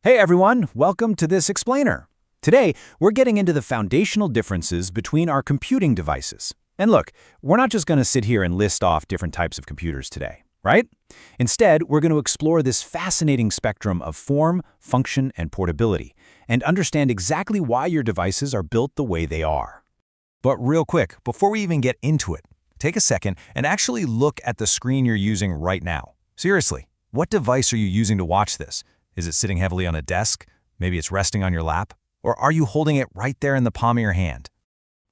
Hey everyone, welcome to this explainer. Today, we're getting into the foundational differences between our computing devices. And look, we're not just going to sit here and list off different types of computers today, right? Instead, we're going to explore this fascinating spectrum of form, function, and portability, and understand exactly why your devices are built the way they are. But real quick, before we even get into it, take a second and actually look at the screen you're using right now. Seriously, what device are you using to watch this? Is it sitting heavily on a desk? Maybe it's resting on your lap? Or are you holding it right there in the palm of your hand?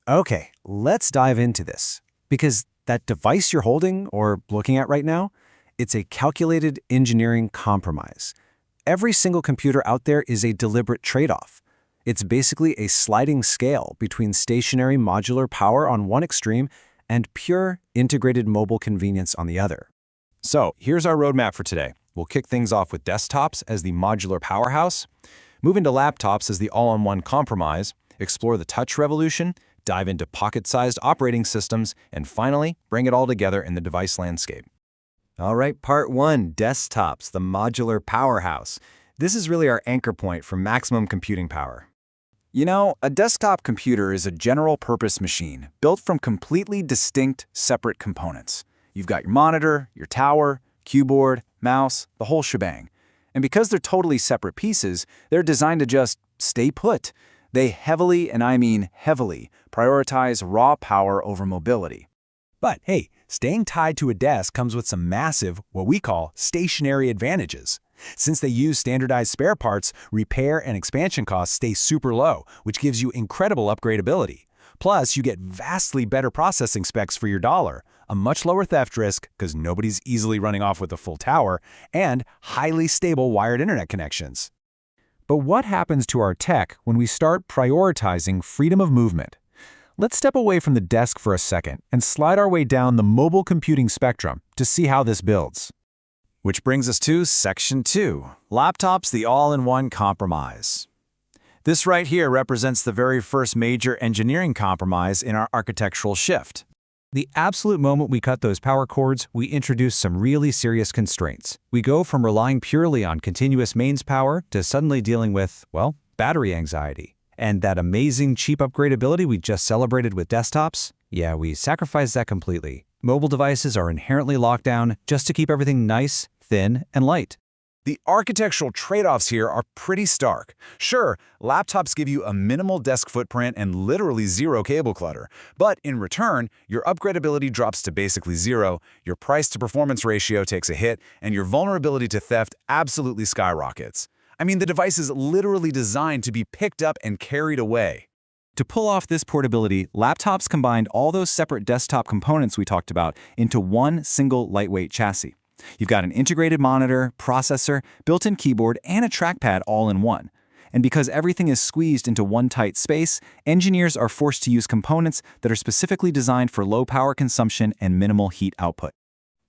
Okay, let's dive into this. Because that device you're holding or looking at right now, it's a calculated engineering compromise. Every single computer out there is a deliberate trade-off. It's basically a sliding scale between stationary modular power on one extreme and pure integrated mobile convenience on the other. So here's our roadmap for today. We'll kick things off with desktops as the modular powerhouse, move into laptops as the all-in-one compromise, explore the touch revolution, dive into pocket-sized operating systems, and finally, bring it all together in the device landscape. All right, part one, desktops, the modular powerhouse. This is really our anchor point for maximum computing power. You know, a desktop computer is a general-purpose machine built from completely distinct, separate components. You've got your monitor, your tower, keyboard, mouse, the whole shebang. And because they're totally separate pieces, they're designed to just stay put. They heavily, and I mean heavily, prioritize raw power over mobility. But hey, staying tied to a desk comes with some massive, what we call, stationary advantages. Since they use standardized spare parts, repair and expansion costs stay super low, which gives you incredible upgradability. Plus, you get vastly better processing specs for your dollar, a much lower theft risk because nobody's easily running off with a full tower, and highly stable wired internet connections. But what happens to our tech when we start prioritizing freedom of movement? Let's step away from the desk for a second and slide our way down the mobile computing spectrum to see how this builds. Which brings us to Section 2, Laptops, the all-in-one compromise. This right here represents the very first major engineering compromise in our architectural shift. The absolute moment we cut those power cords, we introduce some really serious constraints. We go from relying purely on continuous mains power to suddenly dealing with, well, battery anxiety. And that amazing cheap upgradability we just celebrated with desktops? Yeah, we sacrificed that completely. Mobile devices are inherently locked down just to keep everything nice, thin, and light. The architectural trade-offs here are pretty stark. Sure, laptops give you a minimal desk footprint and literally zero cable clutter, but in return, your upgradability drops to basically zero, your price-to-performance ratio takes a hit, and your vulnerability to theft absolutely skyrockets. I mean, the device is literally designed to be picked up and carried away. To pull off this portability, laptops combined all those separate desktop components we talked about into one single lightweight chassis. You've got an integrated monitor, processor, built-in keyboard, and a trackpad all in one. And because everything is squeezed into one tight space, engineers are forced to use components that are specifically designed for low power consumption and minimal heat output.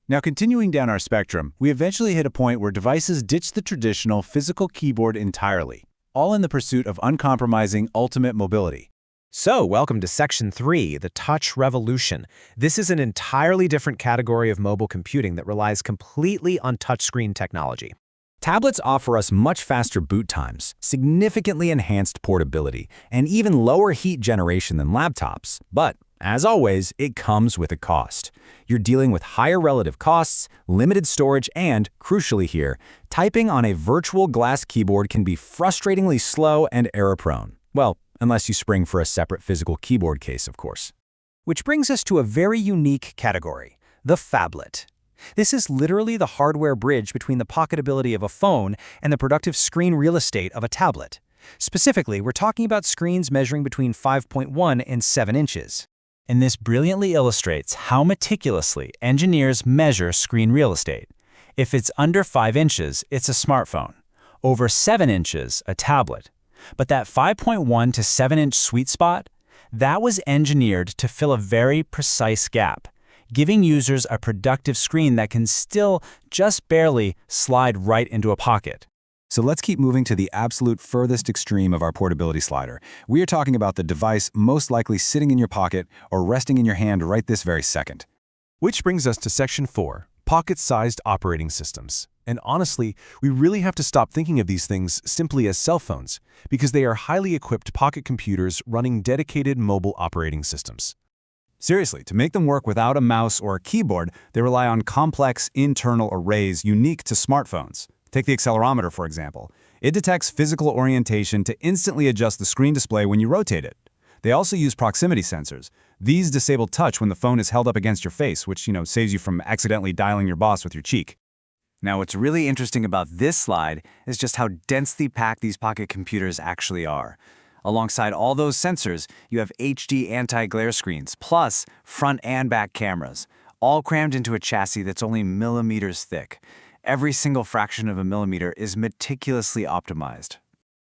Now, continuing down our spectrum, we eventually hit a point where devices ditch the traditional physical keyboard entirely, all in the pursuit of uncompromising ultimate mobility. So, welcome to Section 3, the touch revolution. This is an entirely different category of mobile computing that relies completely on touchscreen technology. Tablets offer us much faster boot times, significantly enhanced portability, and even lower heat generation than laptops. But, as always, it comes with a cost. You're dealing with higher relative costs, limited storage, and, crucially here, typing on a virtual glass keyboard can be frustratingly slow and error-prone. Well, unless you spring for a separate physical keyboard case, of course. Which brings us to a very unique category, the phablet. This is literally the hardware bridge between the pocketability of a phone and the productive screen real estate of a tablet. Specifically, we're talking about screens measuring between 5.1 and 7 inches. And this brilliantly illustrates how meticulously engineers measure screen real estate. If it's under 5 inches, it's a smartphone. Over 7 inches, a tablet. But that 5.1 to 7-inch sweet spot, that was engineered to fill a very precise gap, giving users a productive screen that can still just barely slide right into a pocket. So let's keep moving to the absolute furthest extreme of our portability slider. We are talking about the device most likely sitting in your pocket or resting in your hand right this very second. Which brings us to Section 4, pocket-sized operating systems. And honestly, we really have to stop thinking of these things simply as cell phones, because they are highly equipped pocket computers running dedicated mobile operating systems. Seriously, to make them work without a mouse or a keyboard, they rely on complex internal arrays unique to smartphones. Take the accelerometer, for example. It detects physical orientation to instantly adjust the screen display when you rotate it. They also use proximity sensors. These disable touch when the phone is held up against your face, which, saves you from accidentally dialing your boss with your cheek. Now, what's really interesting about this slide is just how densely packed these pocket computers actually are. Alongside all those sensors, you have HD anti-glare screens, plus front and back cameras, all crammed into a chassis that's only millimeters thick. Every single fraction of a millimeter is meticulously optimized.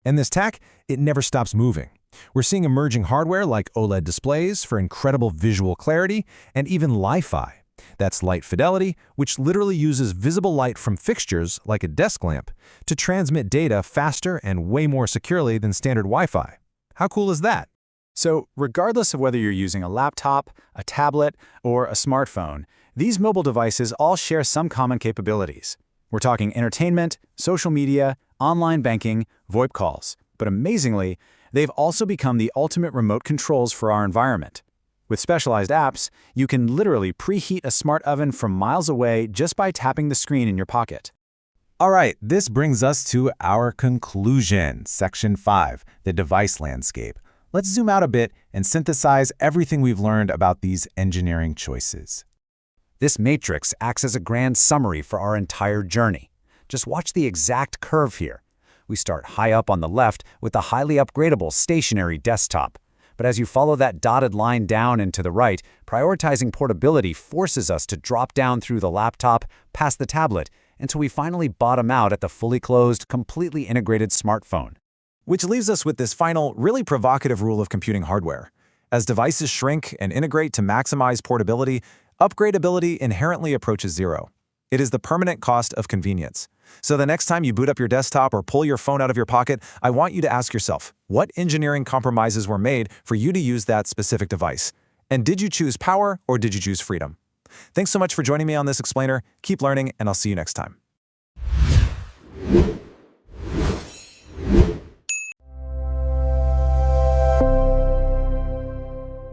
And this tech, it never stops moving. We're seeing emerging hardware like OLED displays for incredible visual clarity, and even Li-Fi. That's light fidelity, which literally uses visible light from fixtures, like a desk lamp, to transmit data faster and way more securely than standard Wi-Fi. How cool is that? So, regardless of whether you're using a laptop, a tablet, or a smartphone, these mobile devices all share some common capabilities. We're talking entertainment, social media, online banking, VoIP calls. But amazingly, they've also become the ultimate remote controls for our environment. With specialized apps, you can literally preheat a smart oven from miles away just by tapping the screen in your pocket. All right, this brings us to our conclusion, Section 5, the device landscape. Let's zoom out a bit and synthesize everything we've learned about these engineering choices. This matrix acts as a grand summary for our entire journey. Just watch the exact curve here. We start high up on the left with the highly upgradable stationary desktop. But as you follow that dotted line down and to the right, prioritizing portability forces us to drop down through the laptop, past the tablet, until we finally bottom out at the fully closed, completely integrated smartphone. Which leaves us with this final, really provocative rule of computing hardware. As devices shrink and integrate to maximize portability, upgradability inherently approaches zero. It is the permanent cost of convenience. So the next time you boot up your desktop or pull your phone out of your pocket, I want you to ask yourself, what engineering compromises were made for you to use that specific device? And did you choose power or did you choose freedom? Thanks so much for joining me on this explainer. Keep learning, and I'll see you next time.